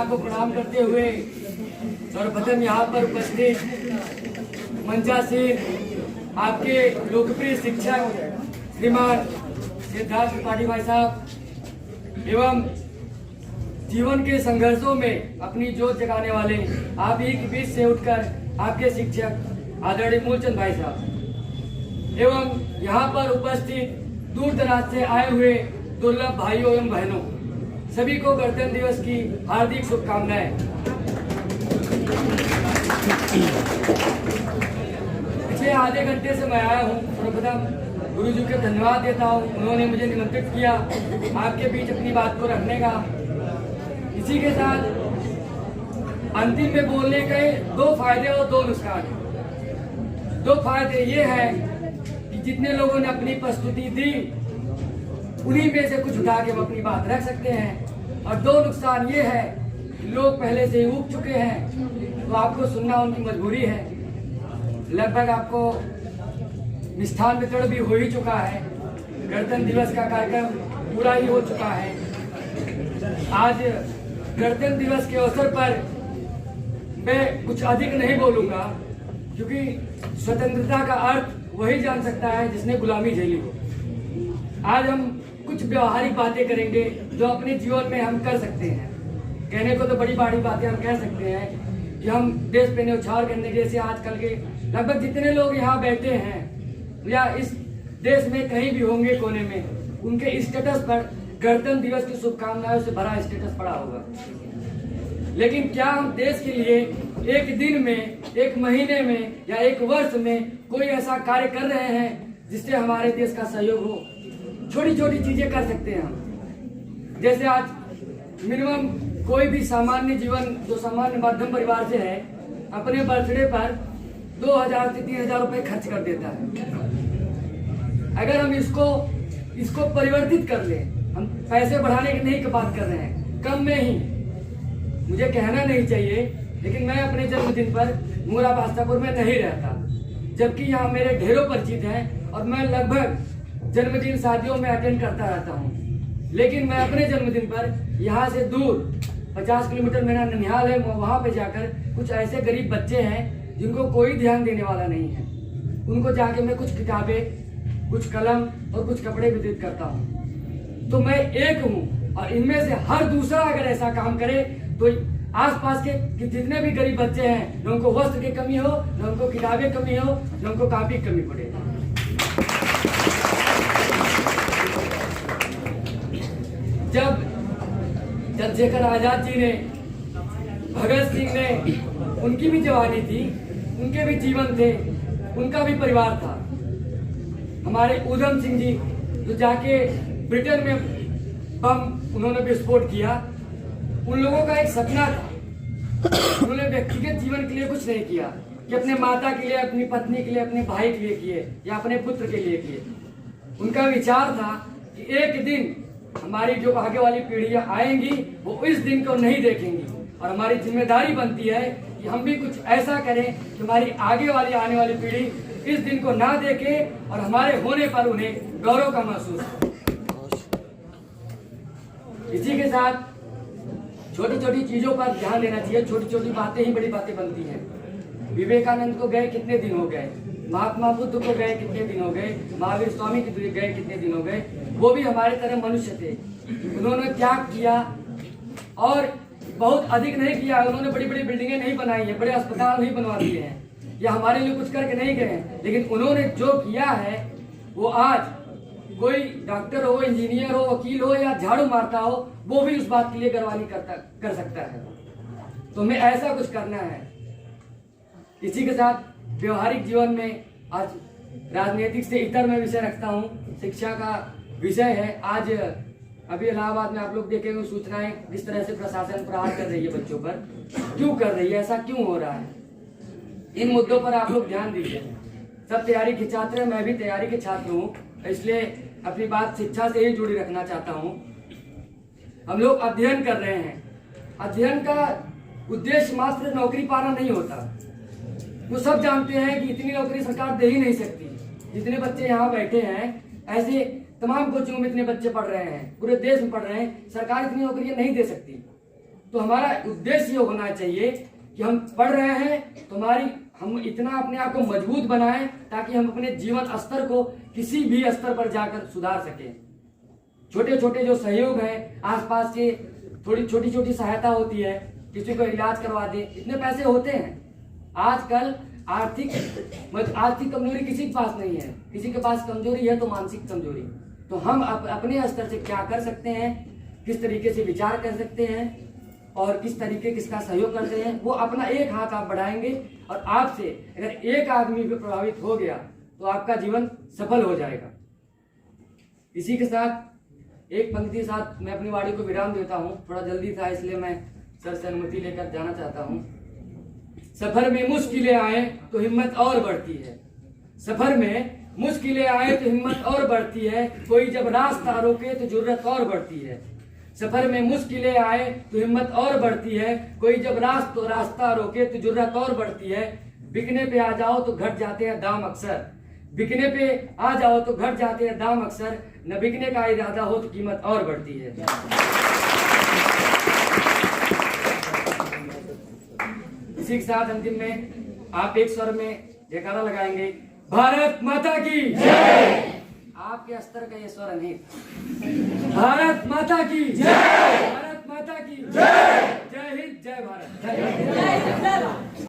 को प्रणाम करते हुए सर्वप्रथम यहाँ पर उपस्थित मंचासीन आपके लोकप्रिय शिक्षक श्रीमान सिद्धार्थ त्रिपाठी भाई साहब एवं जीवन के संघर्षों में अपनी जोत जगाने वाले आप ही के बीच से उठकर आपके शिक्षक आदरणीय मूलचंद भाई साहब एवं यहाँ पर उपस्थित दूर दराज से आए हुए दुर्लभ भाइयों एवं बहनों सभी को गणतंत्र दिवस की हार्दिक शुभकामनाएं। पिछले आधे घंटे से मैं आया हूँ। सर्वप्रथम गुरु जी को धन्यवाद देता हूँ, उन्होंने मुझे निमंत्रित किया आपके बीच अपनी बात को रखने का। इसी के साथ अंतिम में बोलने के दो फायदे और दो नुकसान। दो फायदे ये है कि जितने लोगों ने अपनी प्रस्तुति दी उन्हीं में से कुछ उठा के हम अपनी बात रख सकते हैं, और दो नुकसान ये है कि लोग पहले से ही उग चुके हैं तो आपको सुनना उनकी मजबूरी है। लगभग आपको मिष्ठान वितरण भी हो ही चुका है, गणतंत्र दिवस का कार्यक्रम पूरा ही हो चुका है। आज गणतंत्र दिवस के अवसर पर मैं कुछ अधिक नहीं बोलूंगा, क्योंकि स्वतंत्रता का अर्थ वही जान सकता है जिसने गुलामी झेली हो। आज हम कुछ व्यवहारिक बातें करेंगे जो अपने जीवन में हम कर सकते हैं। कहने को तो बड़ी बड़ी बातें हम कह सकते हैं कि हम देश पे न्यौछावर करने के, जैसे आजकल के लगभग जितने लोग यहाँ बैठे हैं या इस देश में कहीं भी होंगे कोने में, उनके स्टेटस पर गणतंत्र दिवस की शुभकामनाओं से भरा स्टेटस पड़ा होगा। लेकिन क्या हम देश के लिए एक दिन में, एक महीने में या एक वर्ष में कोई ऐसा कार्य कर रहे हैं जिससे हमारे देश का सहयोग हो? छोटी छोटी चीजें कर सकते हैं हम। जैसे आज मिनिमम कोई भी सामान्य जीवन जो सामान्य मध्यम परिवार से है अपने बर्थडे पर 2000 से 3000 रुपए खर्च कर देता है। अगर हम इसको परिवर्तित कर लें, हम पैसे बढ़ाने की नहीं बात कर रहे हैं, कम में ही, मुझे कहना नहीं चाहिए, लेकिन मैं अपने जन्मदिन पर मूरा बास्तापुर में नहीं रहता, जबकि यहाँ मेरे ढेरों परिचित हैं और मैं लगभग जन्मदिन शादियों में अटेंड करता रहता हूँ। लेकिन मैं अपने जन्मदिन पर यहाँ से दूर 50 किलोमीटर मेरा ननिहाल है, वहाँ पे जाकर कुछ ऐसे गरीब बच्चे हैं जिनको कोई ध्यान देने वाला नहीं है, उनको जाके मैं कुछ किताबें, कुछ कलम और कुछ कपड़े वितरित करता हूँ। तो मैं एक हूँ और इनमें से हर दूसरा अगर ऐसा काम करे तो आसपास के जितने भी गरीब बच्चे हैं, न उनको वस्त्र की कमी हो, न उनको किताबें कमी हो, न उनको कापी की कमी पड़े। जब चंद्रशेखर आजाद जी ने, भगत सिंह ने, उनकी भी जवानी थी, उनके भी जीवन थे, उनका भी परिवार था। हमारे उधम सिंह जी जो जाके ब्रिटेन में बम उन्होंने विस्फोट किया, उन लोगों का एक सपना था। उन्होंने व्यक्तिगत जीवन के लिए कुछ नहीं किया कि अपने माता के लिए, अपनी पत्नी के लिए, अपने भाई के लिए किए या अपने पुत्र के लिए किए। उनका विचार था कि एक दिन हमारी जो आगे वाली पीढ़ियां आएंगी वो इस दिन को नहीं देखेंगी, और हमारी जिम्मेदारी बनती है कि हम भी कुछ ऐसा करें कि हमारी आगे वाली आने वाली पीढ़ी इस दिन को ना देखे और हमारे होने पर उन्हें गौरव का महसूस हो। इसी के साथ छोटी छोटी चीजों पर ध्यान देना चाहिए। छोटी छोटी बातें ही बड़ी बातें बनती हैं। विवेकानंद को गए कितने दिन हो गए, महात्मा बुद्ध को गए कितने दिन हो गए, महावीर स्वामी के गए कितने दिन हो गए। वो भी हमारे तरह मनुष्य थे, उन्होंने त्याग किया और बहुत अधिक नहीं किया। उन्होंने बड़ी बड़ी बिल्डिंगें नहीं बनाई है, बड़े अस्पताल नहीं बनवा दिए हैं, या हमारे लिए कुछ करके नहीं गए, लेकिन उन्होंने जो किया है वो आज कोई डॉक्टर हो, इंजीनियर हो, वकील हो या झाड़ू मारता हो, वो भी उस बात के लिए गरवानी कर सकता है। तो हमें ऐसा कुछ करना है। इसी के साथ व्यवहारिक जीवन में आज राजनीतिक से इतर मैं विषय रखता हूँ, शिक्षा का विषय है। आज अभी इलाहाबाद में आप लोग देखेंगे सूचनाएं किस तरह से प्रशासन प्रहार कर रही है बच्चों पर, क्यों कर रही है, ऐसा क्यों हो रहा है। इन मुद्दों पर आप लोग ध्यान दीजिए। सब तैयारी के छात्र हैं, मैं भी तैयारी के छात्र हूँ, इसलिए अपनी बात शिक्षा से ही जुड़ी रखना चाहता हूँ। हम लोग अध्ययन कर रहे हैं, अध्ययन का उद्देश्य मात्र नौकरी पाना नहीं होता। वो सब जानते हैं कि इतनी नौकरी सरकार दे ही नहीं सकती। जितने बच्चे यहाँ बैठे हैं, ऐसे तमाम कोचिंगों में इतने बच्चे पढ़ रहे हैं, पूरे देश में पढ़ रहे हैं, सरकार इतनी नौकरियां नहीं दे सकती। तो हमारा उद्देश्य ये होना चाहिए कि हम पढ़ रहे हैं तो हम इतना अपने आप को मजबूत बनाएं ताकि हम अपने जीवन स्तर को किसी भी स्तर पर जाकर सुधार सकें। छोटे छोटे जो सहयोग है, आसपास के थोड़ी छोटी छोटी सहायता होती है, किसी को इलाज करवा दे, इतने पैसे होते हैं। आजकल आर्थिक कमजोरी किसी के पास नहीं है, किसी के पास कमजोरी है तो मानसिक कमजोरी। तो हम अपने स्तर से क्या कर सकते हैं, किस तरीके से विचार कर सकते हैं और किस तरीके किसका सहयोग करते हैं, वो अपना एक हाथ आप बढ़ाएंगे और आपसे अगर एक आदमी भी प्रभावित हो गया तो आपका जीवन सफल हो जाएगा। इसी के साथ एक पंक्ति के साथ मैं अपनी वाणी को विराम देता हूँ। थोड़ा जल्दी था इसलिए मैं सर से अनुमति लेकर जाना चाहता हूँ। सफर में मुश्किलें आए तो हिम्मत और बढ़ती है, सफर में मुश्किलें आए तो हिम्मत और बढ़ती है, कोई जब रास्ता रोके तो जुर्रत और बढ़ती है। सफर में मुश्किलें आए तो हिम्मत और बढ़ती है, कोई जब रास्ता रोके तो जुर्रत और बढ़ती है। बिकने पे आ जाओ तो घट जाते हैं दाम अक्सर, बिकने पे आ जाओ तो घट जाते हैं दाम अक्सर, न बिकने का इरादा हो तो कीमत और बढ़ती है। इसी के साथ अंतिम में आप एक स्वर में जयकारा लगाएंगे, भारत माता की जय। आपके स्तर का ये स्वर नहीं, भारत माता की जय, भारत माता की जय, जय हिंद, जय भारत, जय।